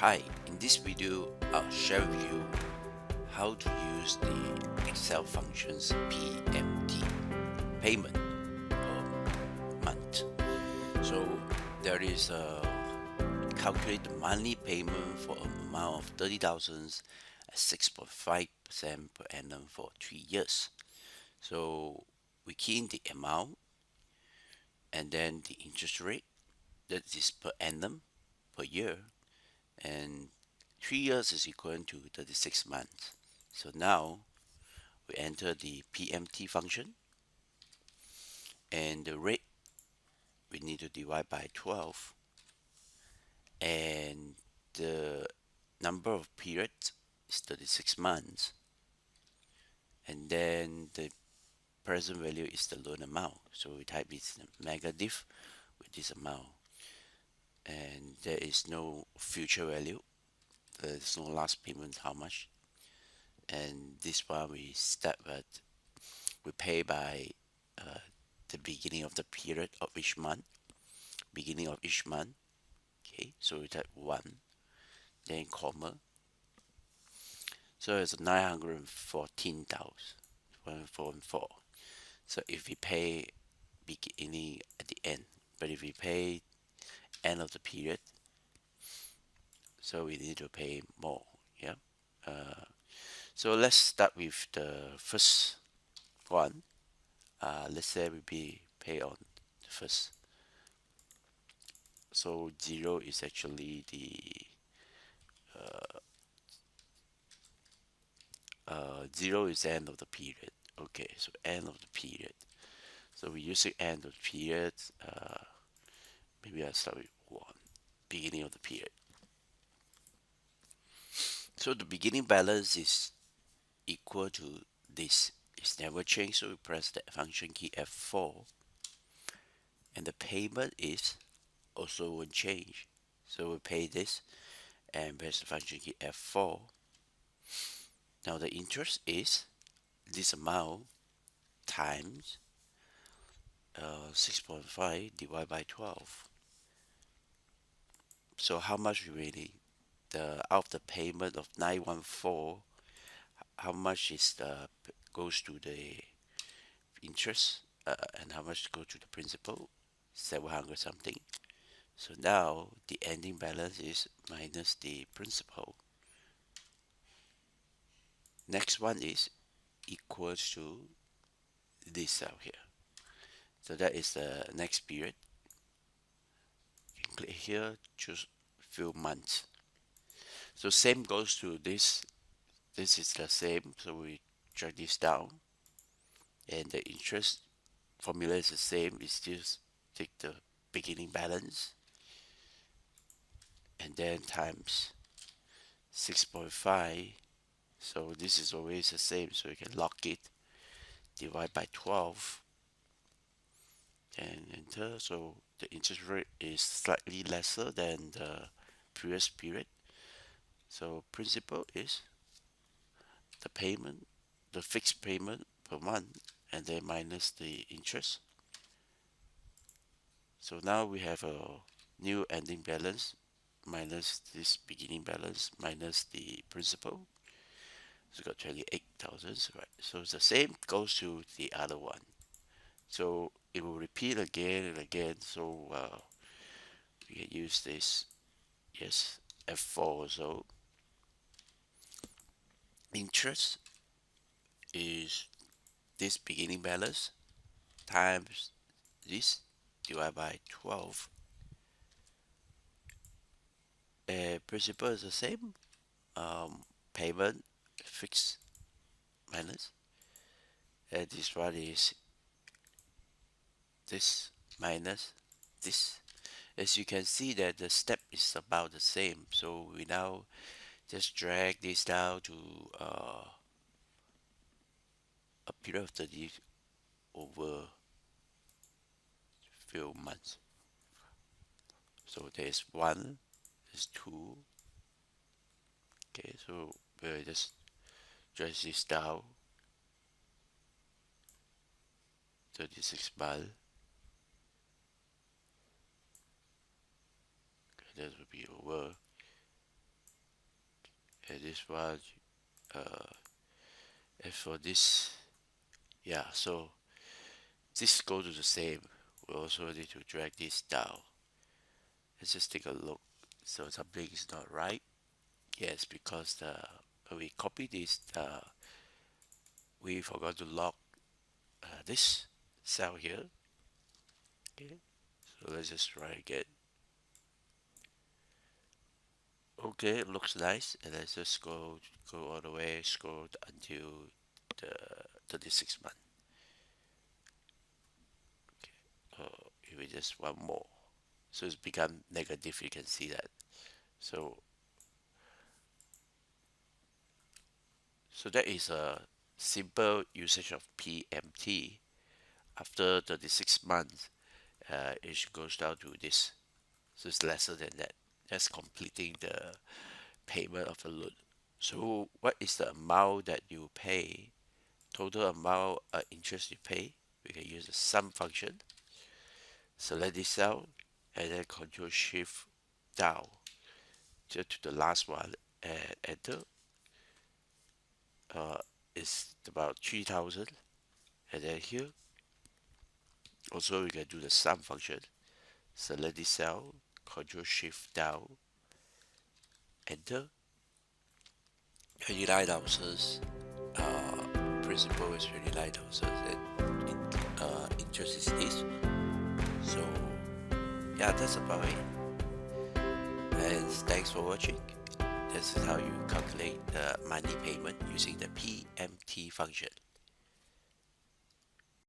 Hi, in this video, I'll share with you how to use the Excel functions PMT, payment per month. So there is a calculate the monthly payment for an amount of 30,000 at 6.5% per annum for 3 years. So we key in the amount and then the interest rate, that is per annum per year, and 3 years is equivalent to 36 months. So now we enter the PMT function, and the rate we need to divide by 12, and the number of periods is 36 months, and then the present value is the loan amount. So we type this negative with this amount, and there is no future value. There's no last payment how much, and this one we start at we pay by uh, the beginning of the period of each month, beginning of each month. Okay, so we type 1, then comma. So it's 914,144. So if we pay beginning at the end, but if we pay end of the period, so we need to pay more. Yeah. So let's start with the first one. Let's say we pay on the first. So 0 is actually the 0 is the end of the period. Okay, so end of the period. So we use the end of the period. Maybe I'll start with 1, beginning of the period. So the beginning balance is equal to this. It's never changed, so we press the function key F4, and the payment is also won't change. So we pay this and press the function key F4. Now the interest is this amount times 6.5 divided by 12. So how much remaining? The out of the payment of 914, how much is the goes to the interest, and how much go to the principal? 700 something. So now the ending balance is minus the principal. Next one is equals to this cell here. So that is the next period. You can click here, choose few months. So same goes to this. This is the same. So we drag this down, and the interest formula is the same. It's just take the beginning balance and then times 6.5. So this is always the same. So you can lock it, divide by 12, and enter. So the interest rate is slightly lesser than the previous period. So principal is the payment, the fixed payment per month, and then minus the interest. So now we have a new ending balance minus this beginning balance minus the principal. So got 28,000, right? So it's the same goes to the other one. So it will repeat again and again. So we can use this. Yes, F4. So interest is this beginning balance times this divided by 12. Principal is the same. Payment fixed minus. And this one is this minus this. As you can see that the step is about the same. So we now just drag this down to a period of 30 over few months. So there's 1, there's 2. Okay, so we'll just drag this down 36 months. Okay, that will be over. and this one, and for this, yeah, so this go to the same. We also need to drag this down. Let's just take a look. So something is not right. Yes, because when we copy this, we forgot to lock this cell here. Okay, so let's just try again. Okay, it looks nice, and let's just go all the way, scroll until the 36th month. Okay, if we just one more, so it's become negative. You can see that. So that is a simple usage of PMT. After 36 months, it goes down to this. So it's lesser than that. That's completing the payment of the loan. So what is the amount that you pay? Total amount interest you pay. We can use the sum function. Select this cell and then Control Shift down to the last one and enter. It's about 3,000. And then here, also we can do the sum function. Select this cell, Control Shift down, enter. 29 ounces. Principal is 29 ounces, and interest is this. So yeah, that's about it. And thanks for watching. This is how you calculate the money payment using the PMT function.